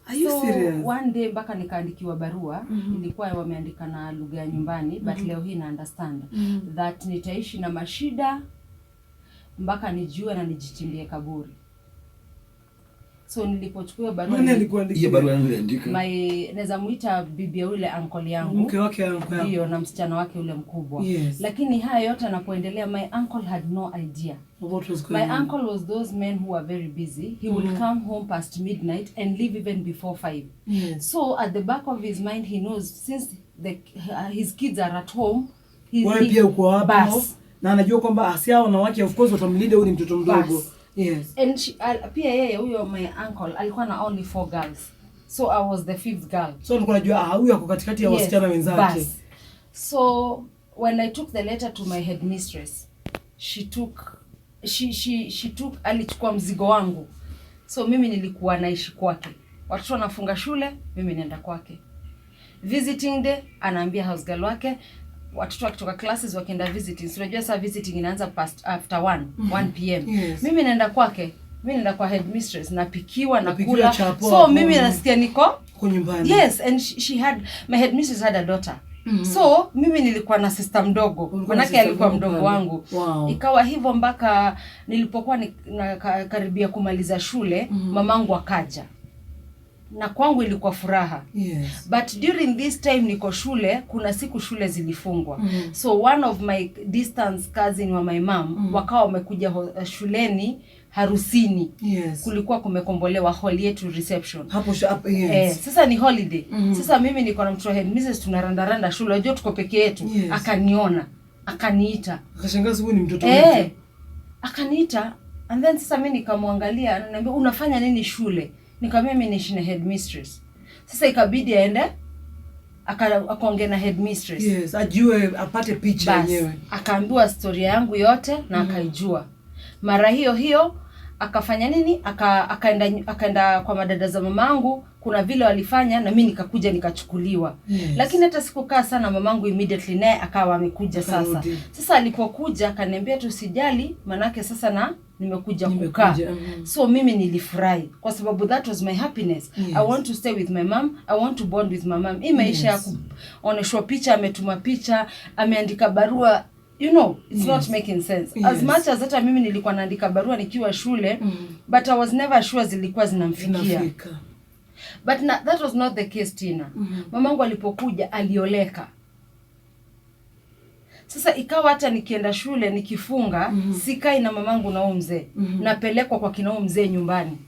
Are you serious? One day mpaka nikaandikiwa barua, ilikuwa wameandika na lugha ya nyumbani, but leo hii na understand that nitaishi na mashida mpaka nijue na nijichimbie kaburi. So nilipochukua barua, nani alikuandikia? Hiyo barua nani aliandika? Naweza muita bibi yule uncle yangu. Mke wake uncle. Ndio, na msichana wake ule mkubwa. Yes. Lakini haya yote anapoendelea, my uncle had no idea. What was going on? My uncle was those men who are very busy. He would come home past midnight and leave even before 5. Yes. So at the back of his mind he knows since his kids are at home, wewe pia uko hapo na anajua kwamba asia wanawake of course watamlinda huyu ni mtoto mdogo. Yes. And pia yeye huyo my uncle alikuwa na only 4 girls. So I was the 5th girl. So alikuwa anajua huyu ako katikati ya wasichana wenzake. So when I took the letter to my headmistress, she took alichukua mzigo wangu. So mimi nilikuwa naishi kwake. Watoto wanafunga shule, mimi naenda kwake. Visiting day anaambia house girl wake, watoto wakitoka classes wakienda visiting. So unajua saa visiting inaanza after 1 p.m. Yes. Mimi naenda kwake. Mimi naenda kwa headmistress, napikiwa na kula. So mimi nasikia niko kwa nyumbani. Yes, and my headmistress had a daughter. So mimi nilikuwa na sister mdogo, manake alikuwa mdogo wangu. Wow. Ikawa hivyo mpaka nilipokuwa karibia kumaliza shule, mamangu akaja. Na kwangu ilikuwa furaha. Yes. But during this time niko shule, kuna siku shule zilifungwa. So one of my distance cousin wa my mom wakawa wamekuja shuleni harusini. Yes. Kulikuwa kumekombolewa hall yetu reception. Hapo yes. Sasa ni holiday. Sasa mimi niko na mtu wa headmistress tunarandaranda shule, unajua tuko peke yetu. Yes. Akaniona, akaniita. Akashangaa huyu ni mtoto wetu. Akaniita and then sasa mimi nikamwangalia, ananiambia unafanya nini shule? Nikamwambia mimi ni headmistress. Sasa ikabidi aende akaongea na headmistress. Yes, ajue apate picha yenyewe. Akaambiwa story yangu yote na akaijua. Mara hiyo akafanya nini? Akaenda kwa madada za mamangu, kuna vile walifanya na mimi nikakuja nikachukuliwa. Yes. Lakini hata sikukaa sana, mamangu immediately naye akawa amekuja sasa. Sasa alipokuja akaniambia tusijali, manake sasa nimekuja kukaa. So mimi nilifurahi kwa sababu that was my happiness. Yes. I want to stay with my mom. I want to bond with my mom. Maisha ya kuoneshwa picha, ametuma picha, ameandika barua. You know, it's not making sense. As much as hata mimi nilikuwa naandika barua nikiwa shule, but I was never sure zilikuwa zinamfikia. But that was not the case Tina. Mamangu alipokuja alioleka. Sasa ikawa hata nikienda shule nikifunga, sikai na mamangu na huyo mzee. Napelekwa kwa kina huyo mzee nyumbani.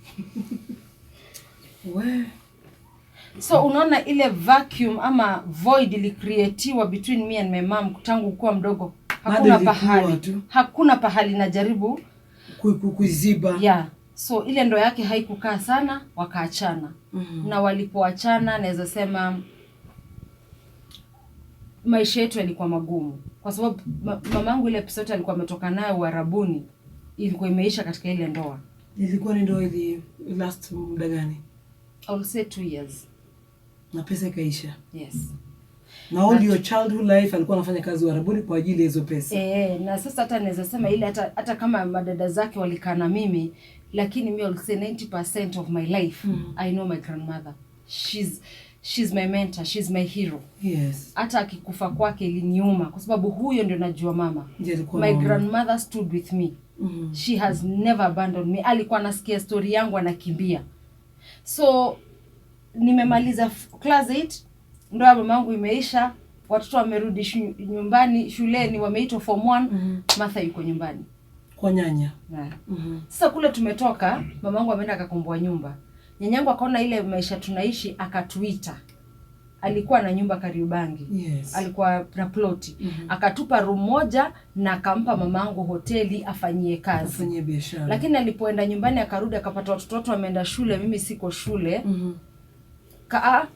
So unaona ile vacuum ama void ilicreatiwa between me and my mom tangu kuwa mdogo. Hakuna pahali najaribu kuiziba. Yeah. So ile ndo yake haikukaa sana, wakaachana. Na walipoachana naweza sema maisha yetu yalikuwa magumu kwa sababu mamangu ile episode alikuwa ametoka nayo Uarabuni, ilikuwa imeisha katika ile ndoa. Ilikuwa ni ndoa ili last muda gani? I will say 2 years. Na pesa ikaisha. Yes. Na all your childhood life alikuwa anafanya kazi Uarabuni kwa ajili ya hizo pesa. Na sasa hata naweza sema ile hata kama madada zake walikaa na mimi, lakini mimi I will say 90% of my life I know my grandmother. She's my mentor, she's my hero. Yes. Hata akikufa kwake iliniuma kwa sababu huyo ndio najua mama. My grandmother stood with me. She has never abandoned me. Alikuwa anasikia story yangu anakimbia. So nimemaliza class 8, ndoa mamangu imeisha, watoto wamerudi nyumbani shuleni, wameitwa form 1, Martha yuko nyumbani kwa nyanya. Sasa kule tumetoka, mamangu ameenda akakomboa nyumba. Nyanyangu akaona ile maisha tunaishi akatuita. Alikuwa na nyumba Kariobangi. Yes. Alikuwa na ploti. Akatupa room moja na akampa mamangu hoteli afanyie kazi. Afanyie biashara. Lakini alipoenda nyumbani akarudi akapata watoto wameenda shule, mimi siko shule.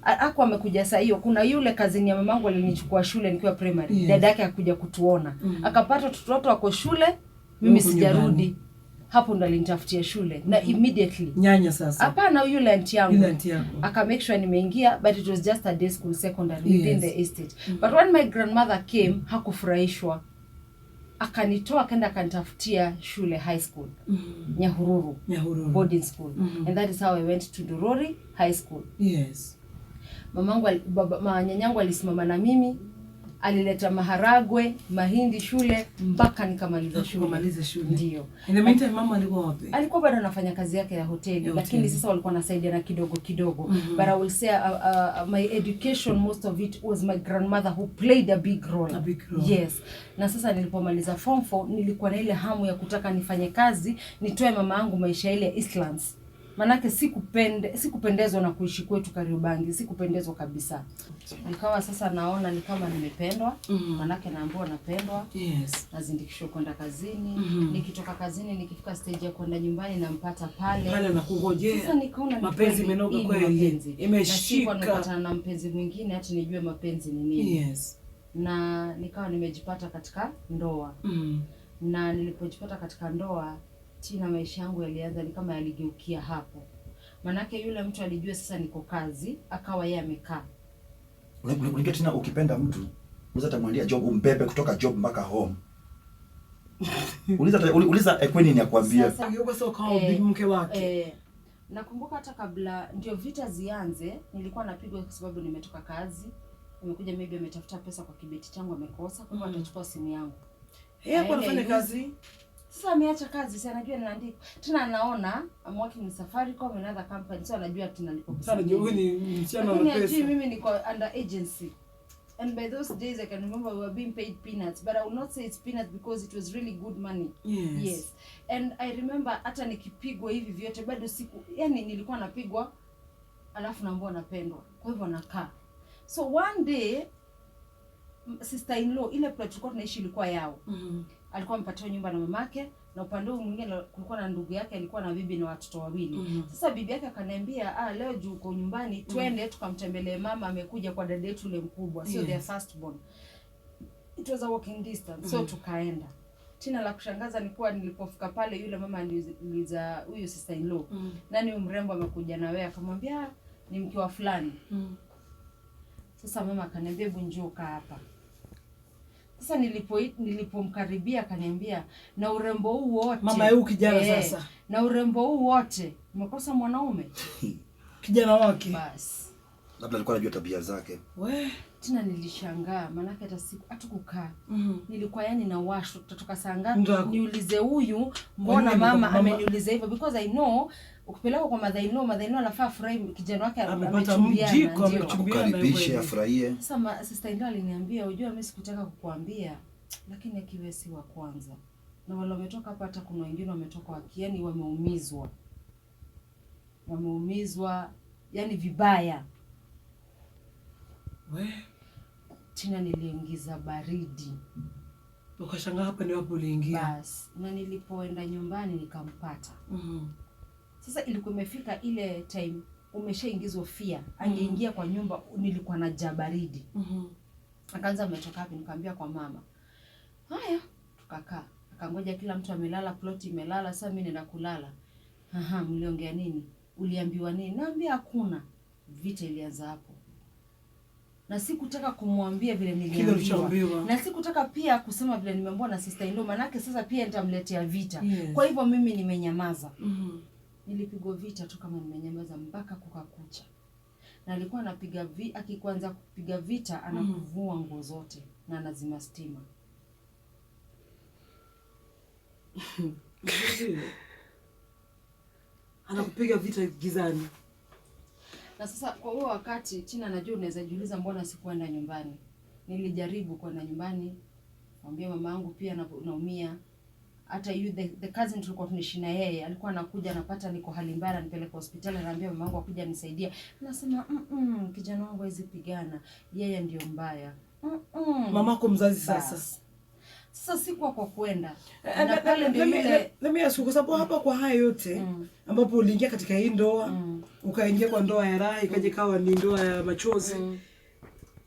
Hakuwa amekuja saa hiyo. Kuna yule kazini ya mamangu alinichukua shule nikiwa primary. Yes. Dada yake akuja kutuona. Akapata watoto wako shule, mimi sijarudi. Hapo ndo alinitafutia shule na immediately. Nyanya sasa. Hapana, yule aunti yangu. Aka make sure nimeingia, but it was just a day school secondary within the estate. But when my grandmother came, hakufurahishwa. akanitoa akaenda akanitafutia shule high school. Nyahururu boarding school. And that is how I went to Ndurori High School. Yes. Nyanyangu alisimama na mimi, alileta maharagwe, mahindi shule mpaka nikamaliza shule. Ndio. In the meantime mama alikuwa wapi? Alikuwa bado anafanya kazi yake ya hoteli, lakini sasa walikuwa wanasaidiana kidogo. But I will say my education, most of it was my grandmother who played a big role. Yes. Na sasa nilipomaliza form 4 nilikuwa na ile hamu ya kutaka nifanye kazi, nitoe mama yangu maisha ile ya Eastlands. Manake sikupendezwa na kuishi kwetu Kariobangi, sikupendezwa kabisa. Nikawa sasa naona ni kama nimependwa, manake naambiwa napendwa. Yes. Nazindikishwa kwenda kazini, nikitoka kazini nikifika stage ya kwenda nyumbani nampata pale. Pale na kungojea. Sasa nikaona mapenzi imenoga kweli. Imeshika. Na nipata na mpenzi mwingine hata nijue mapenzi ni nini. Yes. Na nikawa nimejipata katika ndoa. Na nilipojipata katika ndoa, Tina maisha yangu yalianza ni kama yaligeukia hapo. Manake yule mtu alijua sasa niko kazi, akawa yeye amekaa. Unajua Tina, ukipenda mtu, unaweza tamwandia job umbebe kutoka job mpaka home. Uliza Ekweni ni akwambia. Sasa yuko so kama mke wake. Nakumbuka hata kabla ndio vita zianze, nilikuwa napigwa kwa sababu nimetoka kazi. Nimekuja maybe ametafuta pesa kwa kibeti changu amekosa, kwa hivyo atachukua simu yangu. Yeye hapo anafanya kazi. Sasa ameacha kazi, si anajua ninaandika. Tena anaona I'm working in Safaricom and other company, so anajua tunalipo pesa. Sasa ndio ni msichana wa pesa. Mimi niko under agency. And by those days I can remember we were being paid peanuts, but I will not say it's peanuts because it was really good money. Yes. And I remember hata nikipigwa hivi vyote bado siku, yani nilikuwa napigwa alafu naambiwa napendwa. Kwa hivyo nakaa. So one day sister in law ile plot tulikuwa tunaishi ilikuwa yao. Alikuwa amepatiwa nyumba na mamake, na upande huu mwingine kulikuwa na ndugu yake alikuwa na bibi na watoto wawili. Sasa bibi yake akaniambia, leo juu uko nyumbani twende tukamtembelee mama, amekuja kwa dada yetu ile mkubwa, sio their first born. It was a walking distance. So tukaenda. Tina la kushangaza ni kuwa nilipofika pale yule mama aliuliza huyu sister in law, nani huyu mrembo amekuja na wewe? Akamwambia ni mke wa fulani. Sasa mama akaniambia hebu njoo kaa hapa. Sasa nilipomkaribia akaniambia na urembo huu wote. Mama yeye kijana sasa. Na urembo huu wote umekosa mwanaume. Kijana wake. Bas. Labda alikuwa anajua tabia zake. Tena nilishangaa manake hata siku hatukukaa. Nilikuwa yani na washo tutatoka saa ngapi niulize huyu mbona mama ameniuliza hivyo, because I know ukipeleka kwa mother-in-law anafaa furahi kijana wake amechumbiana kukaribisha afurahie. Sasa sister-in-law aliniambia unajua mimi sikutaka kukuambia lakini akiwe si wa kwanza. Na wale wametoka hapa hata kuna wengine wametoka wakiani wameumizwa yani vibaya. Tina niliingiza baridi. Ukashangaa hapa ni wapi uliingia? Bas, na nilipoenda nyumbani nikampata. Sasa ilikuwa imefika ile time umeshaingizwa fear. Angeingia kwa nyumba nilikuwa na baridi. Akaanza umetoka wapi? Nikamwambia kwa mama. Haya, tukakaa. Akangoja kila mtu amelala, plot imelala, sasa mimi nenda kulala. Mliongea nini? Uliambiwa nini? Naambia hakuna. Vita ilianza hapo. Na sikutaka kumwambia vile niliambiwa. Na sikutaka pia kusema vile nimeambiwa na sister in law, manake sasa pia nitamletea vita. Kwa hivyo mimi nimenyamaza. Nilipigwa vita tu kama nimenyamaza mpaka kukakucha. Na alikuwa anapiga akikwanza kupiga vita anakuvua nguo zote na anazima stima. Anakupiga vita gizani. Na sasa kwa huo wakati Tina najua unaweza jiuliza mbona sikuenda nyumbani. Nilijaribu kwenda nyumbani. Mwambie mama yangu pia naumia. Hata the cousin tulikuwa tunaishi na yeye alikuwa anakuja anapata niko hali mbaya anipeleka hospitali, anaambia mama yangu akuje anisaidie. Nasema kijana wangu hawezi pigana. Yeye ndio mbaya. Mamako mzazi sasa. Sasa sikuwa kwa kwenda. Na pale ndio ile let me ask you, kwa sababu hapa kwa haya yote ambapo uliingia katika hii ndoa, ukaingia kwa ndoa ya raha, ikaje kawa ni ndoa ya machozi.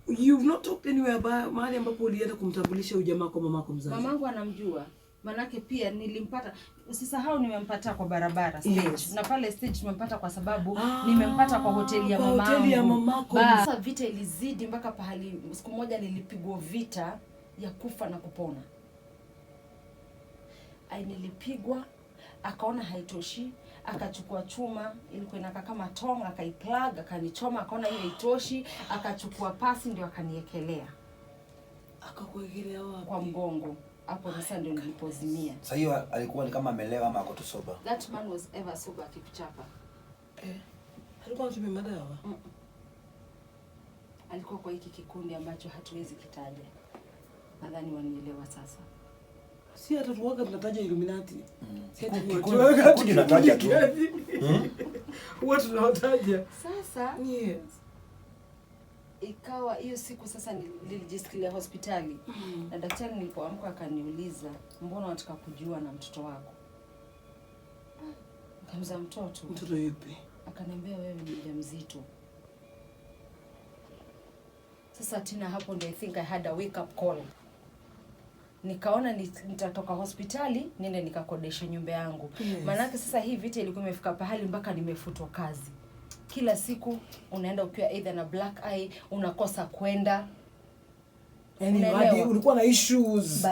You've not talked anywhere about mahali ambapo ulienda kumtambulisha ujamaa kwa mamako mzazi. Mamangu anamjua. Manake pia nilimpata, usisahau nimempata kwa barabara stage. Na pale stage nimempata kwa sababu nimempata kwa hoteli ya mamangu. Hoteli ya mamako. Sasa vita ilizidi mpaka pahali siku moja nilipigwa vita ya kufa na kupona. nilipigwa, akaona haitoshi, akachukua chuma ilikuwa inakaa kama tong, akaiplug, akanichoma, akaona hiyo haitoshi, akachukua pasi ndio akaniekelea. Akakuekelea wapi? Kwa mgongo. Hapo sasa ndio nilipozimia. Sasa hiyo alikuwa ni kama amelewa ama ako tu sober? That man was ever sober akikuchapa. Alikuwa anatumia madawa? Alikuwa kwa hiki kikundi ambacho hatuwezi kitaja. Nadhani wanielewa sasa. Si hata tuwaga tunataja Illuminati. Kikundi tunataja tu. Huwa tunawataja. Sasa yes. Ikawa hiyo siku sasa nilijisikia hospitali. Na daktari nilipoamka akaniuliza, mbona unataka kujua na mtoto wako? Nikamza mtoto. Mtoto yupi? Akaniambia wewe ni mjamzito. Sasa tena hapo ndio I think I had a wake up call. Nikaona nitatoka hospitali niende nikakodesha nyumba yangu. Yes. Maanake sasa hii vita ilikuwa imefika pahali mpaka nimefutwa kazi. Kila siku unaenda ukiwa either na black eye, unakosa kwenda. Yaani ulikuwa na issues.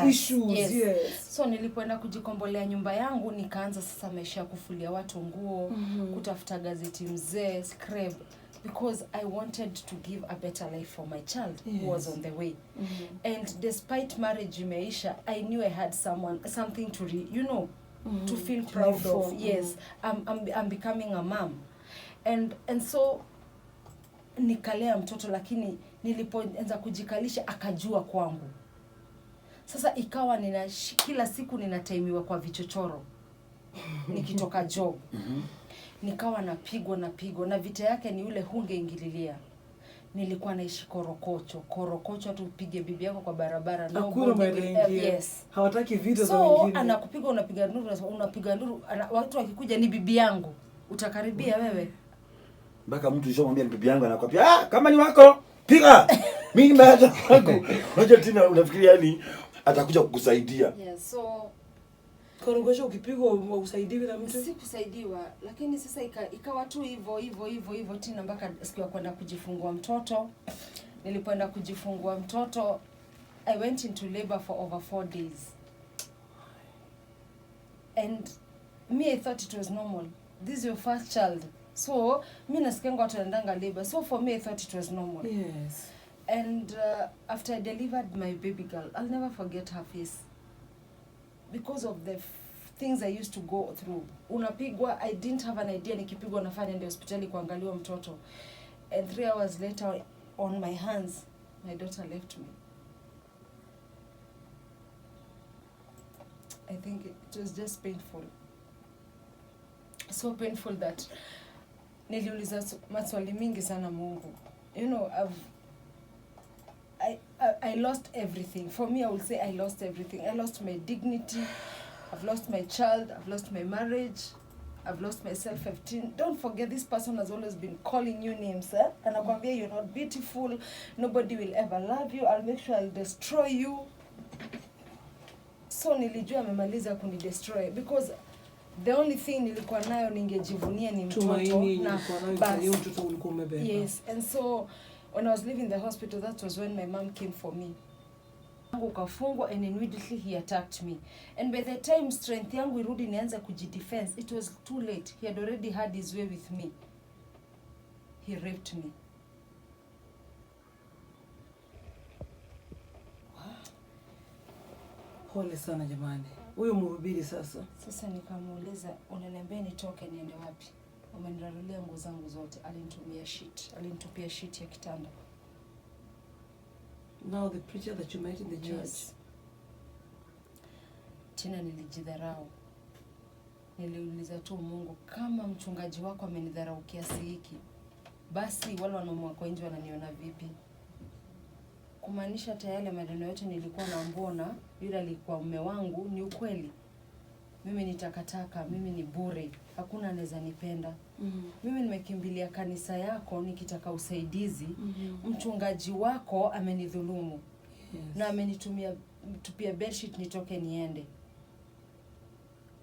Yes. So nilipoenda kujikombolea nyumba yangu nikaanza sasa maisha ya kufulia watu nguo, kutafuta gazeti mzee, scrap, because I wanted to give a better life for my child who was on the way. And despite marriage imeisha, I knew I had something to to feel proud of. Yes, I'm becoming a mom. And so nikalea mtoto, lakini nilipoanza kujikalisha akajua kwangu. Sasa ikawa kila siku ninataimiwa kwa vichochoro. Nikitoka job. Nikawa napigwa na vita yake ni ule hungeingililia. Nilikuwa naishi korokocho tu upige bibi yako kwa barabara yes. Hawataki vita za wengine. So anakupiga unapiga nduru watu wakikuja ni bibi yangu. Utakaribia wewe? Mpaka mtu ushamwambia ni bibi yangu anakwambia kama ni wako piga. Mimi nimeacha wako. Unajua tena unafikiria yani atakuja kukusaidia. Yes, so korogosho ukipigwa usaidiwi na mtu? Si kusaidiwa, lakini sasa ikawa tu hivyo tena mpaka siku ya kwenda kujifungua mtoto. Nilipoenda kujifungua mtoto, I went into labor for over 4 days. And me I thought it was normal. This is your first child. So, mimi nasikia watu wanaendanga labor. So for me I thought it was normal. Yes. And after I delivered my baby girl, I'll never forget her face. Because of the things I used to go through. Unapigwa, I didn't have an idea nikipigwa nafanya ndio hospitali kuangaliwa mtoto. And 3 hours later on my hands, my daughter left me. I think it was just painful. So painful that niliuliza maswali mingi sana Mungu. You know, I lost everything. For me, I will say I lost everything. I lost my dignity. I've lost my child. I've lost my marriage. I've lost my self-esteem. Don't forget, this person has always been calling you names. And Anakwambia, you're not beautiful. Nobody will ever love you. I'll make sure I'll destroy you. So nilijua amemaliza kunidestroy. Because the only thing nilikuwa nayo ningejivunia ni mtoto. Yes, and so when I was leaving the hospital, that was when my mom came for me. Ukafungwa, and immediately he attacked me. And by the time strength yangu irudi nianza kujidefense, it was too late. He had already had his way with me. He raped me. Pole sana jamani. Huyo mhubiri sasa. Sasa nikamuuliza, unaniambia nitoke niende wapi? Umenirarulia nguo zangu zote. Alinitupia sheet ya kitanda. Now the preacher that you met in the church. Yes. Tena nilijidharau. Niliuliza tu Mungu, kama mchungaji wako amenidharau kiasi hiki, basi wale wanaume wako nje wananiona vipi? Kumaanisha tayari maneno yote nilikuwa naambona yule alikuwa mume wangu ni ukweli. Mimi ni takataka, mimi ni bure, hakuna anaweza nipenda. Mimi nimekimbilia kanisa yako nikitaka usaidizi. Mchungaji wako amenidhulumu. Yes. Na tupia bedsheet nitoke niende.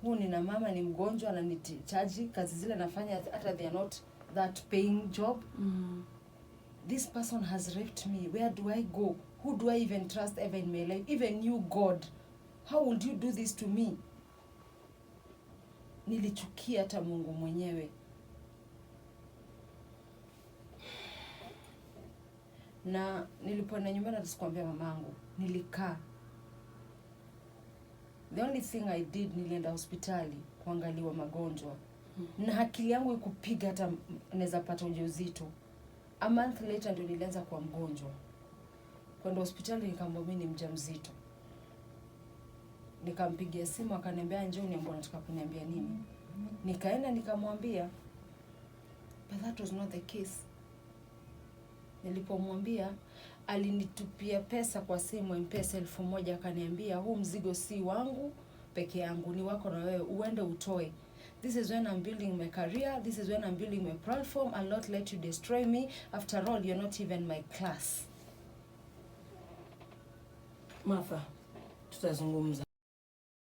Nina mama ni mgonjwa na nitichaji kazi zile nafanya hata they are not that paying job. This person has raped me. Where do I go? Who do I even trust ever in my life? Even you, God. How would you do this to me? nilichukia hata Mungu mwenyewe. Na nilipoenda nyumbani nasikwambia mamangu, nilikaa. The only thing I did, nilienda hospitali kuangaliwa magonjwa. Na akili yangu ikupiga hata naweza pata ujauzito. A month later ndio nilianza kuwa mgonjwa. Kwenda hospitali nikaambiwa mimi ni mjamzito. Nikampigia simu akaniambia njoo niambie unataka kuniambia nini. Nikaenda nikamwambia, but that was not the case. Nilipomwambia alinitupia pesa kwa simu M-Pesa 1000 akaniambia huu mzigo si wangu peke yangu, ni wako na wewe, uende utoe. This is when I'm building my career, this is when I'm building my platform. I'll not let you destroy me. After all, you're not even my class. Martha, tutazungumza.